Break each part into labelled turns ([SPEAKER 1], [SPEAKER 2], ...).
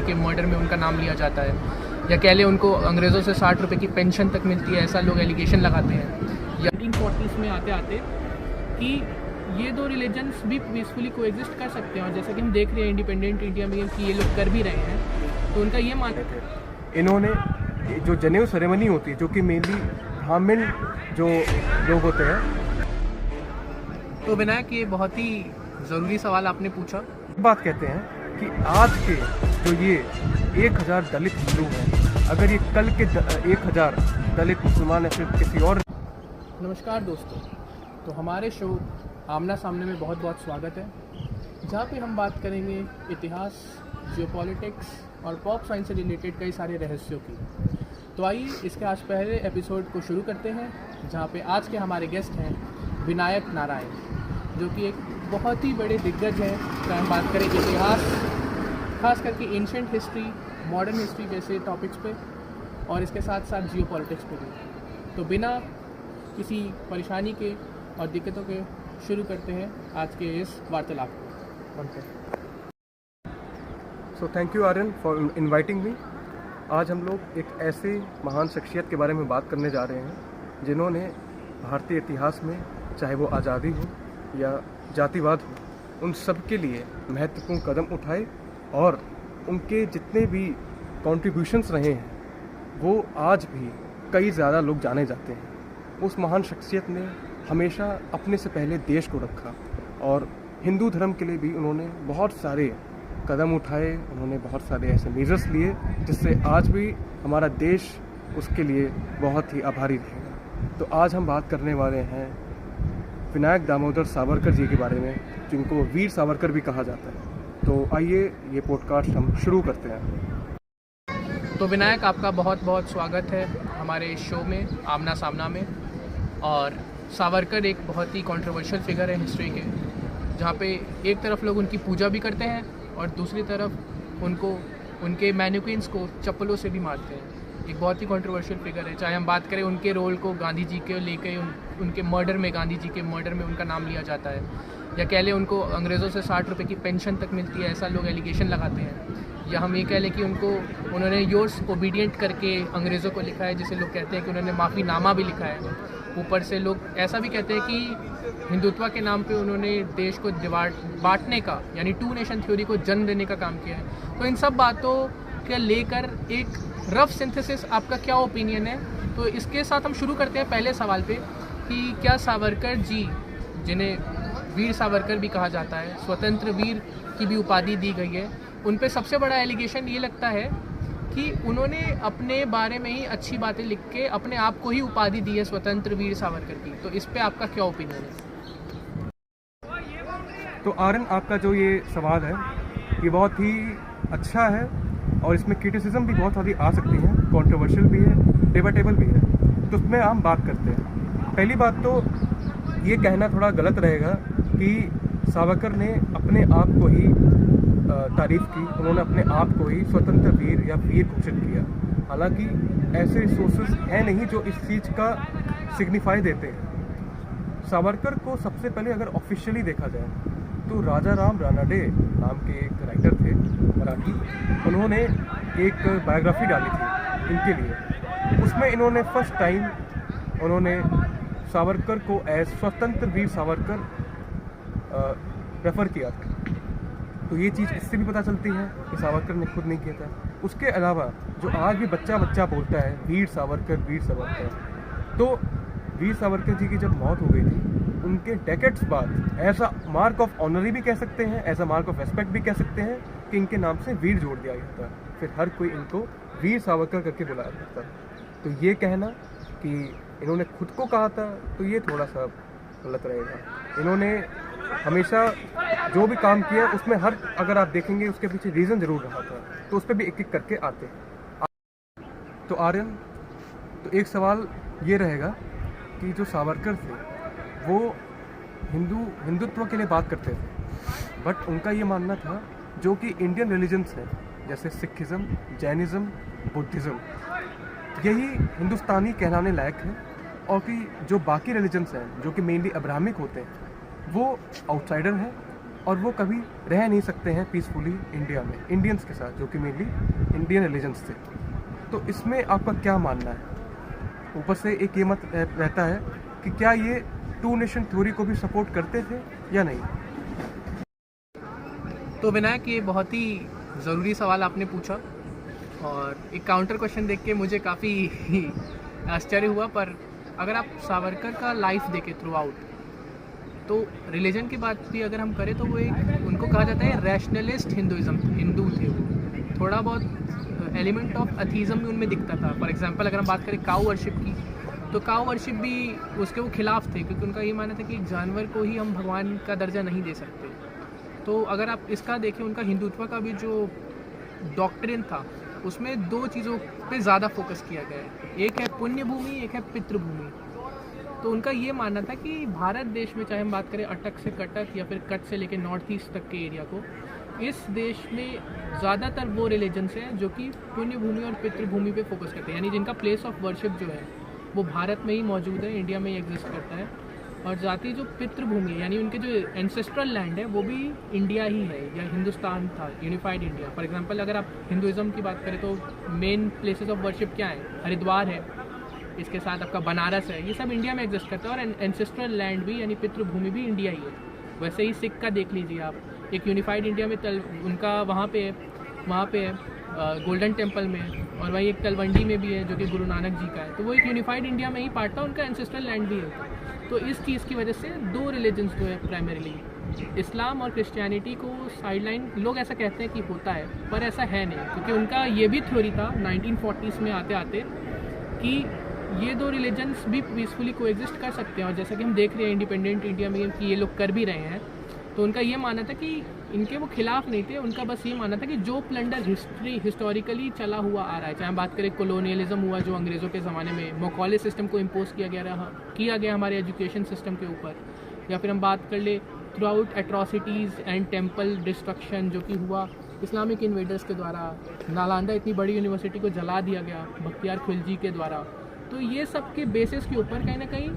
[SPEAKER 1] के मर्डर में उनका नाम लिया जाता है, या कह लें उनको अंग्रेज़ों से 60 रुपये की पेंशन तक मिलती है, ऐसा लोग एलिगेशन लगाते हैं। या 1940s में आते आते कि ये दो रिलीजन्स भी पीसफुली कोएग्जिस्ट कर सकते हैं, और जैसा कि हम देख रहे हैं इंडिपेंडेंट इंडिया में कि ये लोग कर भी रहे हैं, तो उनका ये मानना
[SPEAKER 2] थे। इन्होंने जो जनेऊ सेरेमनी होती है, जो कि मेनली ब्राह्मण जो लोग होते हैं।
[SPEAKER 1] तो विनायक, ये बहुत ही ज़रूरी सवाल आपने पूछा।
[SPEAKER 2] बात कहते हैं कि आज के जो ये 1000 दलित हिंदू हैं, अगर ये कल के 1000 दलित मुसलमान या फिर किसी और।
[SPEAKER 1] नमस्कार दोस्तों, तो हमारे शो आमना सामने में बहुत बहुत स्वागत है, जहाँ पे हम बात करेंगे इतिहास, जियोपॉलिटिक्स और पॉप साइंस से रिलेटेड कई सारे रहस्यों की। तो आइए इसके आज पहले एपिसोड को शुरू करते हैं, जहाँ पे आज के हमारे गेस्ट हैं विनायक नारायण, जो कि एक बहुत ही बड़े दिग्गज हैं। चाहे हम बात करें इतिहास, खास करके एंशिएंट हिस्ट्री, मॉडर्न हिस्ट्री जैसे टॉपिक्स पे, और इसके साथ साथ जियोपॉलिटिक्स पे भी। तो बिना किसी परेशानी के और दिक्कतों के शुरू करते हैं आज के इस वार्तालाप को।
[SPEAKER 2] So thank you Aryan for inviting me. आज हम लोग एक ऐसे महान शख्सियत के बारे में बात करने जा रहे हैं जिन्होंने भारतीय इतिहास में, चाहे वो आज़ादी हो या जातिवाद हो, उन सब के लिए महत्वपूर्ण कदम उठाए, और उनके जितने भी कॉन्ट्रीब्यूशंस रहे हैं वो आज भी कई ज़्यादा लोग जाने जाते हैं। उस महान शख्सियत ने हमेशा अपने से पहले देश को रखा, और हिंदू धर्म के लिए भी उन्होंने बहुत सारे कदम उठाए, उन्होंने बहुत सारे ऐसे मेजर्स लिए जिससे आज भी हमारा देश उसके लिए बहुत ही आभारी रहेगा। तो आज हम बात करने वाले हैं विनायक दामोदर सावरकर जी के बारे में, जिनको वीर सावरकर भी कहा जाता है। तो आइए ये पॉडकास्ट हम शुरू करते हैं।
[SPEAKER 1] तो विनायक, आपका बहुत बहुत स्वागत है हमारे इस शो में आमना सामना में। और सावरकर एक बहुत ही कंट्रोवर्शियल फिगर है हिस्ट्री के, जहाँ पे एक तरफ लोग उनकी पूजा भी करते हैं और दूसरी तरफ उनको, उनके मैन्युकिन्स को चप्पलों से भी मारते हैं। एक बहुत ही कंट्रोवर्शियल फिगर है। चाहे हम बात करें उनके रोल को गांधी जी के लेके, उनके मर्डर में, गांधी जी के मर्डर में उनका नाम लिया जाता है, या कह लें उनको अंग्रेज़ों से 60 रुपये की पेंशन तक मिलती है, ऐसा लोग एलिगेशन लगाते हैं। या हम ये कह लें कि उन्होंने योर्स ओबीडियंट करके अंग्रेज़ों को लिखा है, जिसे लोग कहते हैं कि उन्होंने माफ़ीनामा भी लिखा है। ऊपर से लोग ऐसा भी कहते हैं कि हिंदुत्व के नाम पे उन्होंने देश को बांटने का, यानी 2 नेशन थ्योरी को जन्म देने का काम किया है। तो इन सब बातों के लेकर एक रफ सिंथेसिस, आपका क्या ओपिनियन है? तो इसके साथ हम शुरू करते हैं पहले सवाल पे कि क्या सावरकर जी, जिन्हें वीर सावरकर भी कहा जाता है, स्वतंत्र वीर की भी उपाधि दी गई है, उन पे सबसे बड़ा एलिगेशन ये लगता है कि उन्होंने अपने बारे में ही अच्छी बातें लिख के अपने आप को ही उपाधि दी है स्वतंत्र वीर सावरकर की। तो इस पे आपका क्या ओपिनियन है?
[SPEAKER 2] तो आर्यन, आपका जो ये सवाल है ये बहुत ही अच्छा है, और इसमें क्रिटिसिज्म भी बहुत सारी आ सकती है, कंट्रोवर्शियल भी है, डिबेटेबल भी है। तो उसमें हम बात करते हैं। पहली बात तो ये कहना थोड़ा गलत रहेगा कि सावरकर ने अपने आप को ही तारीफ़ की, उन्होंने अपने आप को ही स्वतंत्र वीर या वीर घोषित किया। हालांकि ऐसे सोर्सेज हैं नहीं जो इस चीज़ का सिग्निफाई देते हैं। सावरकर को सबसे पहले अगर ऑफिशियली देखा जाए तो राजा राम रानाडे नाम के एक राइटर थे मराठी, उन्होंने एक बायोग्राफी डाली थी इनके लिए। उसमें इन्होंने फर्स्ट टाइम उन्होंने सावरकर को एज स्वतंत्र वीर सावरकर रेफ़र किया था। तो ये चीज़ इससे भी पता चलती है कि सावरकर ने खुद नहीं किया था। उसके अलावा जो आज भी बच्चा बच्चा बोलता है वीर सावरकर वीर सावरकर, तो वीर सावरकर जी की जब मौत हो गई थी, उनके डेकेड्स बाद as a mark of honour भी कह सकते हैं, as a mark of respect भी कह सकते हैं कि इनके नाम से वीर जोड़ दिया गया था। फिर हर कोई इनको वीर सावरकर करके बुलाया जाता था। तो ये कहना कि इन्होंने खुद को कहा था, तो ये थोड़ा सा गलत रहेगा। इन्होंने हमेशा जो भी काम किया उसमें अगर आप देखेंगे उसके पीछे रीज़न ज़रूर रहा था, तो उस पर भी एक एक करके आते हैं। तो आर्यन, तो एक सवाल ये रहेगा कि जो सावरकर थे वो हिंदुत्व के लिए बात करते थे, बट उनका ये मानना था जो कि इंडियन रिलीजन्स हैं, जैसे सिखिज़म, जैनिज़्म, बुद्धिज़्म, यही हिंदुस्तानी कहलाने लायक है, और कि जो बाकी रिलीजन्स हैं जो कि मेनली अब्राहमिक होते हैं वो आउटसाइडर हैं, और वो कभी रह नहीं सकते हैं पीसफुली इंडिया में इंडियंस के साथ, जो कि मेनली इंडियन रिलीजन्स थे। तो इसमें आपका क्या मानना है? ऊपर से एक ये मत रहता है कि क्या ये टू नेशन थ्योरी को भी सपोर्ट करते थे या नहीं?
[SPEAKER 1] तो विनायक, ये बहुत ही ज़रूरी सवाल आपने पूछा और एक काउंटर क्वेश्चन देख के मुझे काफ़ी आश्चर्य हुआ। पर अगर आप सावरकर का लाइफ देखें थ्रू आउट, तो रिलीजन की बात भी अगर हम करें तो वो एक, उनको कहा जाता है रैशनलिस्ट हिंदू थे वो। थोड़ा बहुत एलिमेंट ऑफ अथीज़म भी उनमें दिखता था। फॉर एग्जांपल अगर हम बात करें काऊ वर्शिप की, तो काऊ वर्शिप भी उसके वो खिलाफ थे, क्योंकि उनका ये मानना था कि एक जानवर को ही हम भगवान का दर्जा नहीं दे सकते। तो अगर आप इसका देखें, उनका हिंदुत्व का भी जो डॉक्ट्रिन था उसमें दो चीज़ों पे ज़्यादा फोकस किया गया है, एक है पुण्य भूमि, एक है पितृभूमि। तो उनका ये मानना था कि भारत देश में, चाहे हम बात करें अटक से कटक या फिर कच्छ से लेकर नॉर्थ ईस्ट तक के एरिया को, इस देश में ज़्यादातर वो रिलीजन्स हैं जो कि पुण्य भूमि और पितृभूमि पे फोकस करते हैं, यानी जिनका प्लेस ऑफ वर्शिप जो है वो भारत में ही मौजूद है, इंडिया में ही एग्जिस्ट करता है। और जाति जो पितृभूमि है, यानी उनके जो एंसेस्ट्रल लैंड है वो भी इंडिया ही है या हिंदुस्तान था, यूनिफाइड इंडिया। फॉर एग्जांपल अगर आप हिंदुज़म की बात करें तो मेन प्लेसेस ऑफ वर्शिप क्या है? हरिद्वार है, इसके साथ आपका बनारस है, ये सब इंडिया में एग्जिस्ट करता है। और एंसेस्ट्रल लैंड भी यानी पितृभूमि भी इंडिया ही है। वैसे ही सिख का देख लीजिए आप, एक यूनिफाइड इंडिया में उनका वहाँ पे है गोल्डन टेम्पल में, और वही एक तलवंडी में भी है जो कि गुरु नानक जी का है। तो वो एक यूनिफाइड इंडिया में ही पार्ट था, उनका एंसेस्ट्रल लैंड भी है। तो इस चीज़ की वजह से दो रिलीजन्स जो है प्राइमरीली, इस्लाम और क्रिश्चियनिटी को साइडलाइन लोग ऐसा कहते हैं कि होता है, पर ऐसा है नहीं, क्योंकि उनका ये भी थ्योरी था 1940s में आते आते कि ये दो रिलीजन्स भी पीसफुली कोएग्जिस्ट कर सकते हैं। और जैसा कि हम देख रहे हैं इंडिपेंडेंट इंडिया में कि ये लोग कर भी रहे हैं। तो उनका ये मानना था कि इनके वो खिलाफ नहीं थे, उनका बस ये मानना था कि जो प्लंडर हिस्टोरिकली चला हुआ आ रहा है, चाहे हम बात करें कोलोनियलिज्म हुआ जो अंग्रेज़ों के ज़माने में मकौले सिस्टम को इम्पोज किया गया हमारे एजुकेशन सिस्टम के ऊपर, या फिर हम बात कर ले through out atrocities and temple destruction जो कि हुआ इस्लामिक इन्वेडर्स के द्वारा। नालंदा इतनी बड़ी यूनिवर्सिटी को जला दिया गया बख्तियार खिलजी के द्वारा। तो ये सब के बेसिस के ऊपर कहीं ना कहीं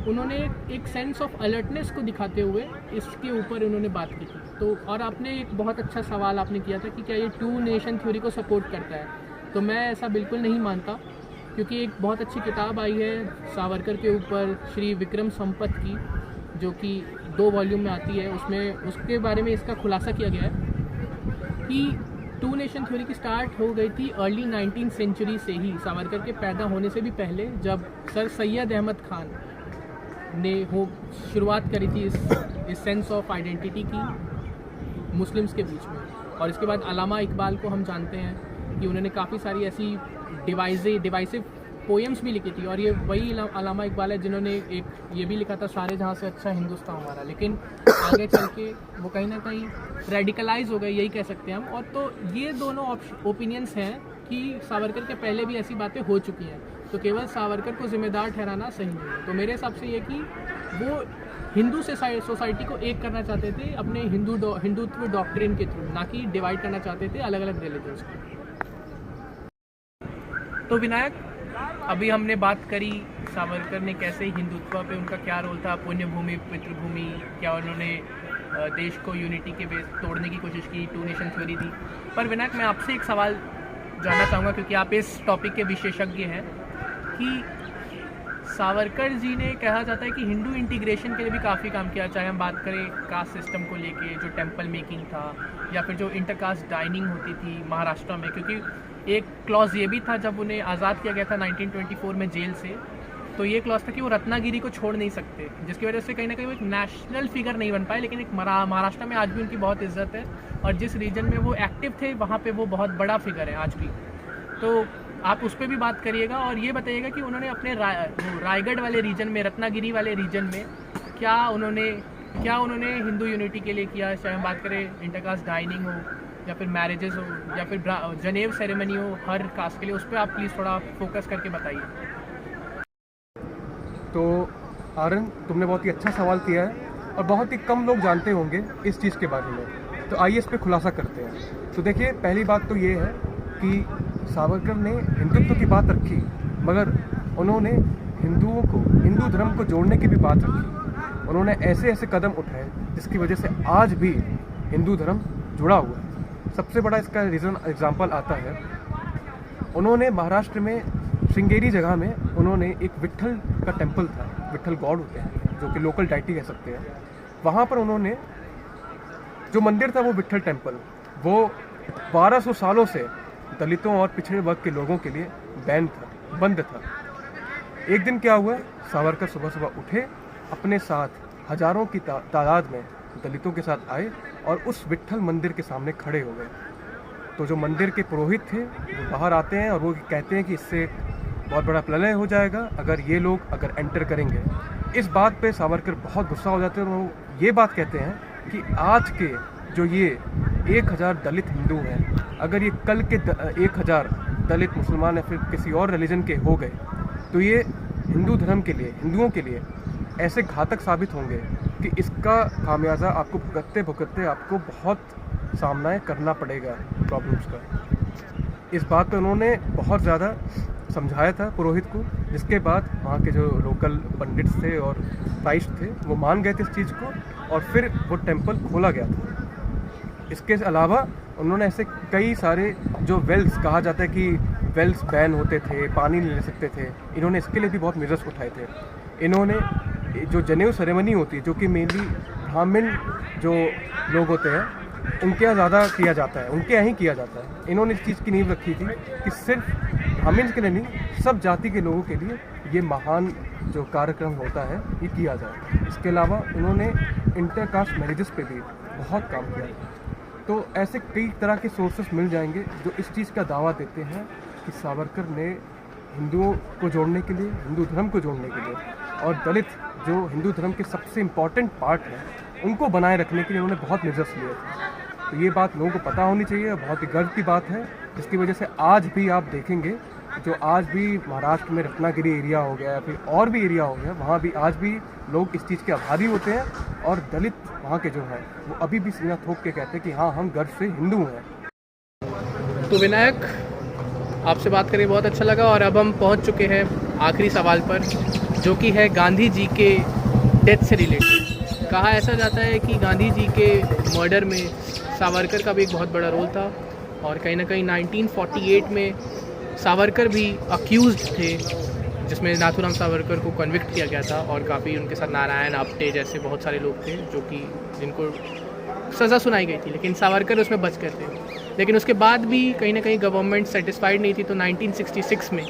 [SPEAKER 1] उन्होंने एक सेंस ऑफ अलर्टनेस को दिखाते हुए इसके ऊपर उन्होंने बात की थी। तो और आपने एक बहुत अच्छा सवाल आपने किया था कि क्या ये टू नेशन थ्योरी को सपोर्ट करता है, तो मैं ऐसा बिल्कुल नहीं मानता, क्योंकि एक बहुत अच्छी किताब आई है सावरकर के ऊपर श्री विक्रम संपत की, जो कि 2 वॉल्यूम में आती है। उसमें उसके बारे में इसका खुलासा किया गया है कि टू नेशन थ्योरी की स्टार्ट हो गई थी अर्ली 19th सेंचुरी से ही, सावरकर के पैदा होने से भी पहले, जब सर सैयद अहमद खान ने शुरुआत करी थी इस सेंस ऑफ आइडेंटिटी की मुस्लिम्स के बीच में। और इसके बाद अलामा इकबाल को हम जानते हैं कि उन्होंने काफ़ी सारी ऐसी डिवाइसिव पोएम्स भी लिखी थी। और ये वही अलामा इकबाल है जिन्होंने एक ये भी लिखा था सारे जहाँ से अच्छा हिंदुस्तान हमारा, लेकिन आगे चल के वो कहीं ना कहीं रेडिकलाइज हो गए, यही कह सकते हैं हम। और तो ये दोनों ओपिनियंस हैं कि सावरकर के पहले भी ऐसी बातें हो चुकी हैं, तो केवल सावरकर को जिम्मेदार ठहराना सही नहीं है। तो मेरे हिसाब से ये कि वो हिंदू सोसाइटी को एक करना चाहते थे अपने हिंदुत्व डॉक्ट्रिन के थ्रू, ना कि डिवाइड करना चाहते थे अलग अलग रिलीजन्स को। तो विनायक, अभी हमने बात करी सावरकर ने कैसे हिंदुत्व पे उनका क्या रोल था, पुण्य भूमि पितृभूमि, क्या उन्होंने देश को यूनिटी के बेस तोड़ने की कोशिश की, टू नेशन थ्योरी थी। पर विनायक, मैं आपसे एक सवाल जानना चाहूँगा, क्योंकि आप इस टॉपिक के विशेषज्ञ हैं, कि सावरकर जी ने कहा जाता है कि हिंदू इंटीग्रेशन के लिए भी काफ़ी काम किया, चाहे हम बात करें कास्ट सिस्टम को लेके जो टेम्पल मेकिंग था, या फिर जो इंटरकास्ट डाइनिंग होती थी महाराष्ट्र में। क्योंकि एक क्लॉज ये भी था जब उन्हें आज़ाद किया गया था 1924 में जेल से, तो ये क्लॉज था कि वो रत्नागिरी को छोड़ नहीं सकते, जिसकी वजह से कहीं ना कहीं वो एक नेशनल फिगर नहीं बन पाए, लेकिन एक महाराष्ट्र में आज भी उनकी बहुत इज्जत है, और जिस रीजन में वो एक्टिव थे वहाँ पे वो बहुत बड़ा फिगर है आज भी। तो आप उस पर भी बात करिएगा और ये बताइएगा कि उन्होंने अपने रायगढ़ वाले रीजन में, रत्नागिरी वाले रीजन में क्या उन्होंने हिंदू यूनिटी के लिए किया, चाहे हम बात करें इंटरकास्ट डाइनिंग हो, या फिर मैरिजेस हो, या फिर जनेव सेरेमनी हो हर कास्ट के लिए, उस पर आप प्लीज़ थोड़ा फोकस करके बताइए।
[SPEAKER 2] तो आर्यन, तुमने बहुत ही अच्छा सवाल किया है और बहुत ही कम लोग जानते होंगे इस चीज़ के बारे में, तो आइए इस पर खुलासा करते हैं। तो देखिए, पहली बात तो ये है कि सावरकर ने हिंदुत्व की बात रखी, मगर उन्होंने हिंदुओं को, हिंदू धर्म को जोड़ने की भी बात रखी। उन्होंने ऐसे ऐसे कदम उठाए जिसकी वजह से आज भी हिंदू धर्म जुड़ा हुआ है। सबसे बड़ा इसका रीज़न एग्जाम्पल आता है, उन्होंने महाराष्ट्र में श्रृंगेरी जगह में उन्होंने एक विट्ठल का टेम्पल था, विट्ठल गॉड होते हैं जो कि लोकल डाइटी कह सकते हैं, वहाँ पर उन्होंने जो मंदिर था वो विट्ठल टेम्पल, वो 1200 सालों से दलितों और पिछड़े वर्ग के लोगों के लिए बैन था, बंद था। एक दिन क्या हुआ, सावरकर सुबह सुबह उठे, अपने साथ हजारों की तादाद में दलितों के साथ आए और उस विट्ठल मंदिर के सामने खड़े हो गए। तो जो मंदिर के पुरोहित थे वो बाहर आते हैं और वो कहते हैं कि इससे बहुत बड़ा प्रलय हो जाएगा अगर ये लोग अगर एंटर करेंगे। इस बात पे सावरकर बहुत गुस्सा हो जाते हैं और वो ये बात कहते हैं कि आज के जो ये 1000 दलित हिंदू हैं, अगर ये कल के 1000 दलित मुसलमान या फिर किसी और रिलीजन के हो गए तो ये हिंदू धर्म के लिए, हिंदुओं के लिए ऐसे घातक साबित होंगे कि इसका खामियाजा आपको भुगतते भुगतते आपको बहुत सामना करना पड़ेगा प्रॉब्लम्स का। इस बात पर उन्होंने बहुत ज़्यादा समझाया था पुरोहित को, जिसके बाद वहाँ के जो लोकल पंडित थे और प्राइस्ट थे वो मान गए थे इस चीज़ को और फिर वो टेम्पल खोला गया था। इसके अलावा उन्होंने ऐसे कई सारे जो वेल्स कहा जाता है कि वेल्स बैन होते थे, पानी नहीं ले सकते थे, इन्होंने इसके लिए भी बहुत मेजर्स उठाए थे। इन्होंने जो जनेऊ सेरेमनी होती है जो कि मेनली ब्राह्मण जो लोग होते हैं उनके यहाँ ज़्यादा किया जाता है, उनके यहाँ ही किया जाता है, इन्होंने इस चीज़ की नींव रखी थी कि सिर्फ ब्राह्मण के लिए नहीं, सब जाति के लोगों के लिए ये महान जो कार्यक्रम होता है ये किया जाए। इसके अलावा उन्होंने इंटरकास्ट मैरिजेस पे भी बहुत काम किया है। तो ऐसे कई तरह के सोर्सेस मिल जाएंगे जो इस चीज़ का दावा देते हैं कि सावरकर ने हिंदुओं को जोड़ने के लिए, हिंदू धर्म को जोड़ने के लिए और दलित जो हिंदू धर्म के सबसे इम्पॉर्टेंट पार्ट हैं उनको बनाए रखने के लिए उन्होंने बहुत मेजर्स लिए थे। तो ये बात लोगों को पता होनी चाहिए, बहुत ही गर्व की बात है, जिसकी वजह से आज भी आप देखेंगे जो आज भी महाराष्ट्र में रत्नागिरी एरिया हो गया या फिर और भी एरिया हो गया, वहाँ भी आज भी लोग इस चीज़ के आभारी होते हैं और दलित वहाँ के जो हैं वो अभी भी सीना ठोक के कहते हैं कि हाँ हम गर्व से हिंदू हैं।
[SPEAKER 1] तो विनायक, आपसे बात करके बहुत अच्छा लगा और अब हम पहुंच चुके हैं आखिरी सवाल पर, जो कि है गांधी जी के डेथ से रिलेटेड। कहा ऐसा जाता है कि गांधी जी के मर्डर में सावरकर का भी एक बहुत बड़ा रोल था और कहीं ना कहीं 1948 में सावरकर भी अक्यूज़ड थे, जिसमें नाथूराम सावरकर को कन्विक्ट किया गया था और काफ़ी उनके साथ नारायण आप्टे जैसे बहुत सारे लोग थे जो कि जिनको सज़ा सुनाई गई थी, लेकिन सावरकर उसमें बच गए थे। लेकिन उसके बाद भी कहीं ना कहीं गवर्नमेंट सेटिस्फाइड नहीं थी, तो 1966 में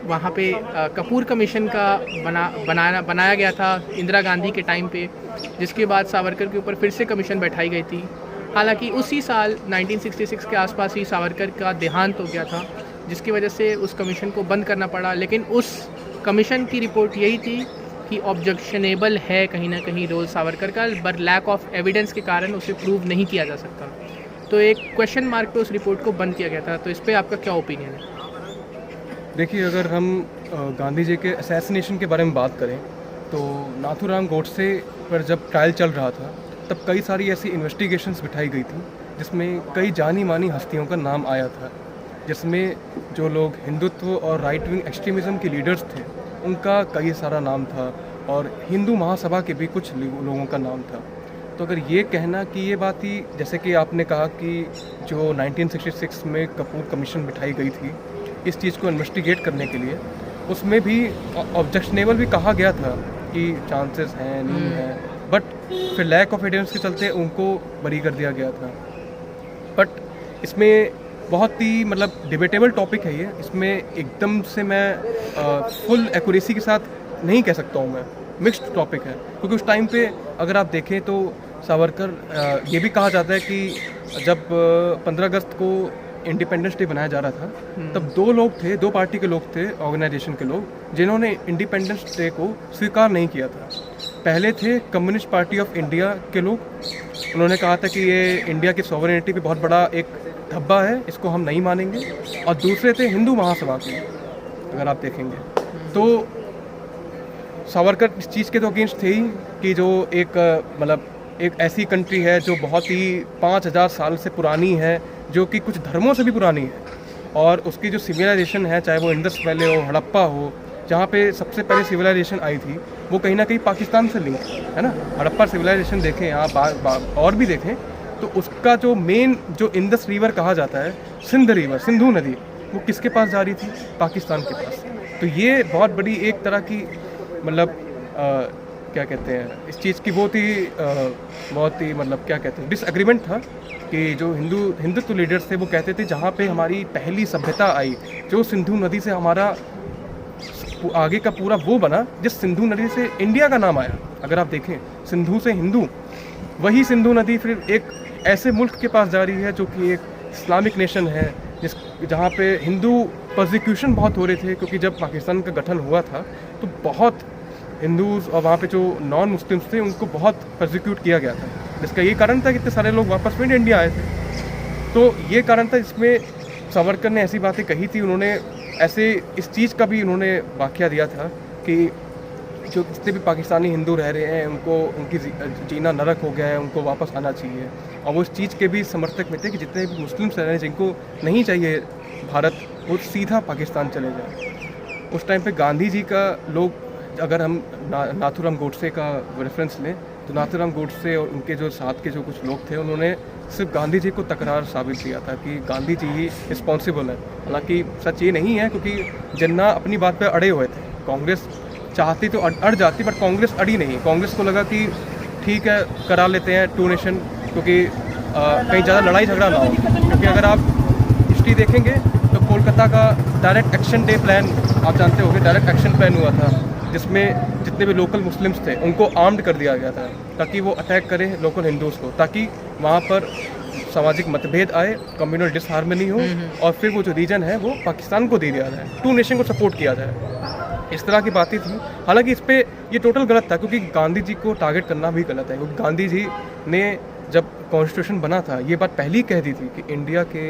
[SPEAKER 1] वहाँ पे कपूर कमीशन का बनाया गया था इंदिरा गांधी के टाइम पे, जिसके बाद सावरकर के ऊपर फिर से कमीशन बैठाई गई थी। हालांकि उसी साल 1966 के आसपास ही सावरकर का देहांत हो गया था, जिसकी वजह से उस कमीशन को बंद करना पड़ा। लेकिन उस कमीशन की रिपोर्ट यही थी कि ऑब्जेक्शनेबल है कहीं ना कहीं रोल सावरकर का, पर लैक ऑफ एविडेंस के कारण उसे प्रूव नहीं किया जा सकता। तो एक क्वेश्चन मार्क पे उस रिपोर्ट को बंद किया गया था। तो इस पर आपका क्या ओपिनियन है?
[SPEAKER 2] देखिए, अगर हम गांधी जी के असैसिनेशन के बारे में बात करें तो नाथूराम गोडसे पर जब ट्रायल चल रहा था तब कई सारी ऐसी इन्वेस्टिगेशंस बिठाई गई थी जिसमें कई जानी मानी हस्तियों का नाम आया था, जिसमें जो लोग हिंदुत्व और राइट विंग एक्सट्रीमिज़म के लीडर्स थे उनका कई सारा नाम था और हिंदू महासभा के भी कुछ लोगों का नाम था। तो अगर ये कहना कि ये बात ही, जैसे कि आपने कहा कि जो 1966 में कपूर कमीशन बिठाई गई थी इस चीज़ को इन्वेस्टिगेट करने के लिए, उसमें भी ऑब्जेक्शनेबल भी कहा गया था कि चांसेस हैं नहीं हैं, बट फिर लैक ऑफ एविडेंस के चलते उनको बरी कर दिया गया था। बट इसमें बहुत ही मतलब डिबेटेबल टॉपिक है ये, इसमें एकदम से मैं फुल एक्यूरेसी के साथ नहीं कह सकता हूँ, मैं मिक्स्ड टॉपिक है, क्योंकि उस टाइम पे अगर आप देखें तो सावरकर ये भी कहा जाता है कि जब 15 अगस्त को इंडिपेंडेंस डे बनाया जा रहा था तब दो पार्टी के लोग थे, ऑर्गेनाइजेशन के लोग, जिन्होंने इंडिपेंडेंस डे को स्वीकार नहीं किया था। पहले थे कम्युनिस्ट पार्टी ऑफ इंडिया के लोग, उन्होंने कहा था कि ये इंडिया की सॉवरेनिटी पे बहुत बड़ा एक धब्बा है, इसको हम नहीं मानेंगे। और दूसरे थे हिंदू महासभा के, अगर आप देखेंगे तो सावरकर इस चीज़ के तो अगेंस्ट थे ही कि जो एक मतलब एक ऐसी कंट्री है जो बहुत ही 5000 साल से पुरानी है, जो कि कुछ धर्मों से भी पुरानी है, और उसकी जो सिविलाइजेशन है, चाहे वो इंडस वैली हो, हड़प्पा हो, जहाँ पे सबसे पहले सिविलाइजेशन आई थी, वो कहीं ना कहीं पाकिस्तान से लिंक है ना। हड़प्पा सिविलाइजेशन देखें आप और भी देखें तो उसका जो मेन जो इंडस रिवर कहा जाता है, सिंध रिवर, सिंधु नदी, वो किसके पास जा रही थी? पाकिस्तान के पास। तो ये बहुत बड़ी एक तरह की मतलब क्या कहते हैं इस चीज़ की बहुत ही मतलब क्या कहते हैं डिसएग्रीमेंट था कि जो हिंदुत्व लीडर्स थे वो कहते थे जहाँ पे हमारी पहली सभ्यता आई, जो सिंधु नदी से हमारा आगे का पूरा वो बना, जिस सिंधु नदी से इंडिया का नाम आया। अगर आप देखें सिंधु से हिंदू, वही सिंधु नदी फिर एक ऐसे मुल्क के पास जा रही है जो कि एक इस्लामिक नेशन है, जहाँ पे हिंदू परसिक्यूशन बहुत हो रहे थे, क्योंकि जब पाकिस्तान का गठन हुआ था तो बहुत हिंदूज और वहाँ पे जो नॉन मुस्लिम्स थे उनको बहुत परसिक्यूट किया गया था, जिसका ये कारण था कि इतने सारे लोग वापस में इंडिया आए थे। तो ये कारण था, इसमें सावरकर ने ऐसी बातें कही थी, उन्होंने ऐसे इस चीज़ का भी उन्होंने वाक़या दिया था कि जो जितने भी पाकिस्तानी हिंदू रह रहे हैं उनको उनकी जीना नरक हो गया है, उनको वापस आना चाहिए। और वो इस चीज़ के भी समर्थक में थे कि जितने भी मुस्लिम्स रह रहे हैं जिनको नहीं चाहिए भारत, वो सीधा पाकिस्तान चले जाए। उस टाइम पे गांधी जी का लोग, अगर हम नाथूराम गोडसे का रेफरेंस लें तो नाथूराम गोडसे और उनके जो साथ के जो कुछ लोग थे उन्होंने सिर्फ गांधी जी को तकरार साबित किया था कि गांधी जी ही रिस्पॉन्सिबल है। हालांकि सच ये नहीं है, क्योंकि जिन्ना अपनी बात पर अड़े हुए थे। कांग्रेस चाहती तो अड़ जाती, बट कांग्रेस अड़ी नहीं। कांग्रेस को लगा कि ठीक है करा लेते हैं 2 नेशन, क्योंकि कहीं ज़्यादा लड़ाई झगड़ा ना हो। क्योंकि अगर आप हिस्ट्री देखेंगे तो कोलकाता का डायरेक्ट एक्शन डे प्लान आप जानते होंगे, डायरेक्ट एक्शन प्लान हुआ था, जिसमें जितने भी लोकल मुस्लिम्स थे उनको आर्म्ड कर दिया गया था ताकि वो अटैक करें लोकल हिंदूज़ को, ताकि वहाँ पर सामाजिक मतभेद आए, कम्युनल डिसहार्मनी हो, और फिर वो जो रीजन है वो पाकिस्तान को दे दिया जाए, 2 नेशन को सपोर्ट किया जाए। इस तरह की बातें थी। हालांकि इस पे ये टोटल गलत था, क्योंकि गांधी जी को टारगेट करना भी गलत है। क्योंकि गांधी जी ने जब कॉन्स्टिट्यूशन बना था ये बात पहले ही कह दी थी कि इंडिया के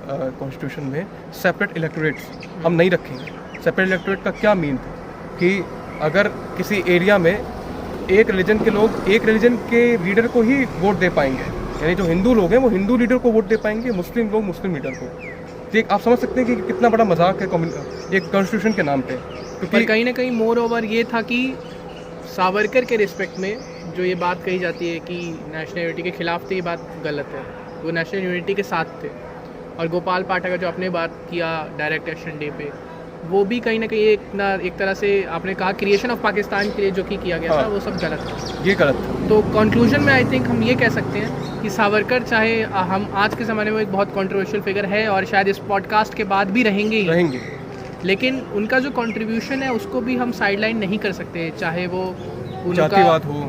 [SPEAKER 2] कॉन्स्टिट्यूशन में सेपरेट इलेक्टोरेट्स हम नहीं रखेंगे। सेपरेट इलेक्टोरेट का क्या मीन था कि अगर किसी एरिया में एक रिलीजन के लोग एक रिलीजन के लीडर को ही वोट दे पाएंगे, यानी जो हिंदू लोग हैं वो हिंदू लीडर को वोट दे पाएंगे, मुस्लिम लोग मुस्लिम लीडर को। तो आप समझ सकते हैं कि कितना बड़ा मजाक है एक कॉन्स्टिट्यूशन के नाम पे।
[SPEAKER 1] पर कहीं ना कहीं मोर ओवर ये था कि सावरकर के रिस्पेक्ट में जो ये बात कही जाती है कि नेशनल यूनिटी के खिलाफ थे, ये बात गलत है। वो नेशनल यूनिटी के साथ थे। और गोपाल पाठक का जो आपने बात किया डायरेक्ट एक्शन डे पे, वो भी कहीं ना कहीं एक तरह से आपने कहा क्रिएशन ऑफ पाकिस्तान के लिए जो कि किया गया था, वो सब गलत था।
[SPEAKER 2] ये गलत था।
[SPEAKER 1] तो कंक्लूजन में आई थिंक हम ये कह सकते हैं कि सावरकर, चाहे हम आज के ज़माने में एक बहुत कंट्रोवर्शियल फिगर है और शायद इस पॉडकास्ट के बाद भी रहेंगे, लेकिन उनका जो कंट्रीब्यूशन है उसको भी हम साइडलाइन नहीं कर सकते, चाहे वो
[SPEAKER 2] जातिवाद हो,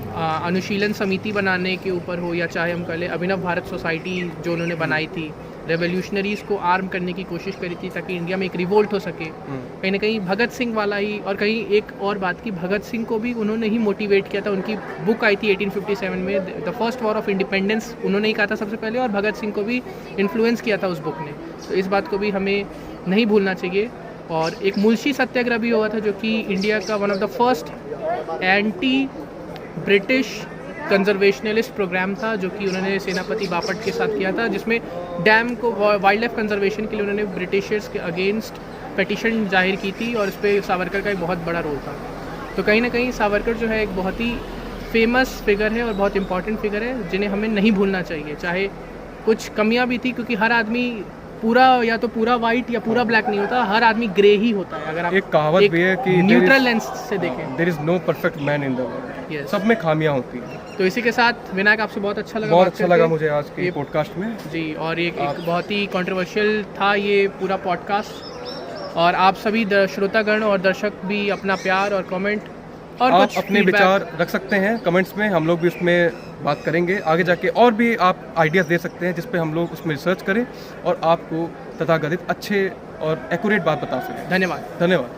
[SPEAKER 1] अनुशीलन समिति बनाने के ऊपर हो, या चाहे हम कह लें अभिनव भारत सोसाइटी जो उन्होंने बनाई थी, रेवोल्यूशनरीज को आर्म करने की कोशिश करी थी ताकि इंडिया में एक रिवोल्ट हो सके। कहीं ना कहीं भगत सिंह वाला ही, और कहीं एक और बात की, भगत सिंह को भी उन्होंने ही मोटिवेट किया था। उनकी बुक आई थी 1857 में, the first war of independence, उन्होंने ही कहा था सबसे पहले, और भगत सिंह को भी इन्फ्लुएंस किया था उस बुक ने। तो इस बात को भी हमें नहीं भूलना चाहिए। और एक मुल्शी सत्याग्रह भी हुआ था जो कि इंडिया का one of the first anti British conservationist program था, जो कि उन्होंने सेनापति बापट के साथ किया था, जिसमें डैम को वाइल्ड लाइफ कंजर्वेशन के लिए उन्होंने ब्रिटिशर्स के अगेंस्ट पिटीशन जाहिर की थी, और इस पर सावरकर का एक बहुत बड़ा रोल था। तो कहीं ना कहीं सावरकर जो है एक बहुत ही फेमस फिगर है और बहुत इंपॉर्टेंट फिगर है, जिन्हें हमें नहीं भूलना चाहिए। चाहे कुछ कमियां भी थी, क्योंकि हर आदमी पूरा या तो पूरा वाइट या पूरा ब्लैक नहीं होता, हर आदमी ग्रे ही होता है। अगर आप
[SPEAKER 2] एक कहावत भी है कि
[SPEAKER 1] न्यूट्रल लेंस से देखें,
[SPEAKER 2] there is no perfect man in the world, सब में खामियां होती हैं।
[SPEAKER 1] तो इसी के साथ विनायक, आपसे बहुत अच्छा लगा,
[SPEAKER 2] बहुत अच्छा लगा मुझे आज के पॉडकास्ट में
[SPEAKER 1] जी। और एक बहुत ही कंट्रोवर्शियल था ये पूरा पॉडकास्ट, और आप सभी श्रोतागण और दर्शक भी अपना प्यार और कमेंट और
[SPEAKER 2] आप
[SPEAKER 1] कुछ
[SPEAKER 2] अपने विचार रख सकते हैं कमेंट्स में, हम लोग भी उसमें बात करेंगे आगे जाके, और भी आप आइडियाज़ दे सकते हैं जिस पे हम लोग उसमें रिसर्च करें और आपको तथाकथित अच्छे और एक्यूरेट बात बता सकें।
[SPEAKER 1] धन्यवाद।
[SPEAKER 2] धन्यवाद।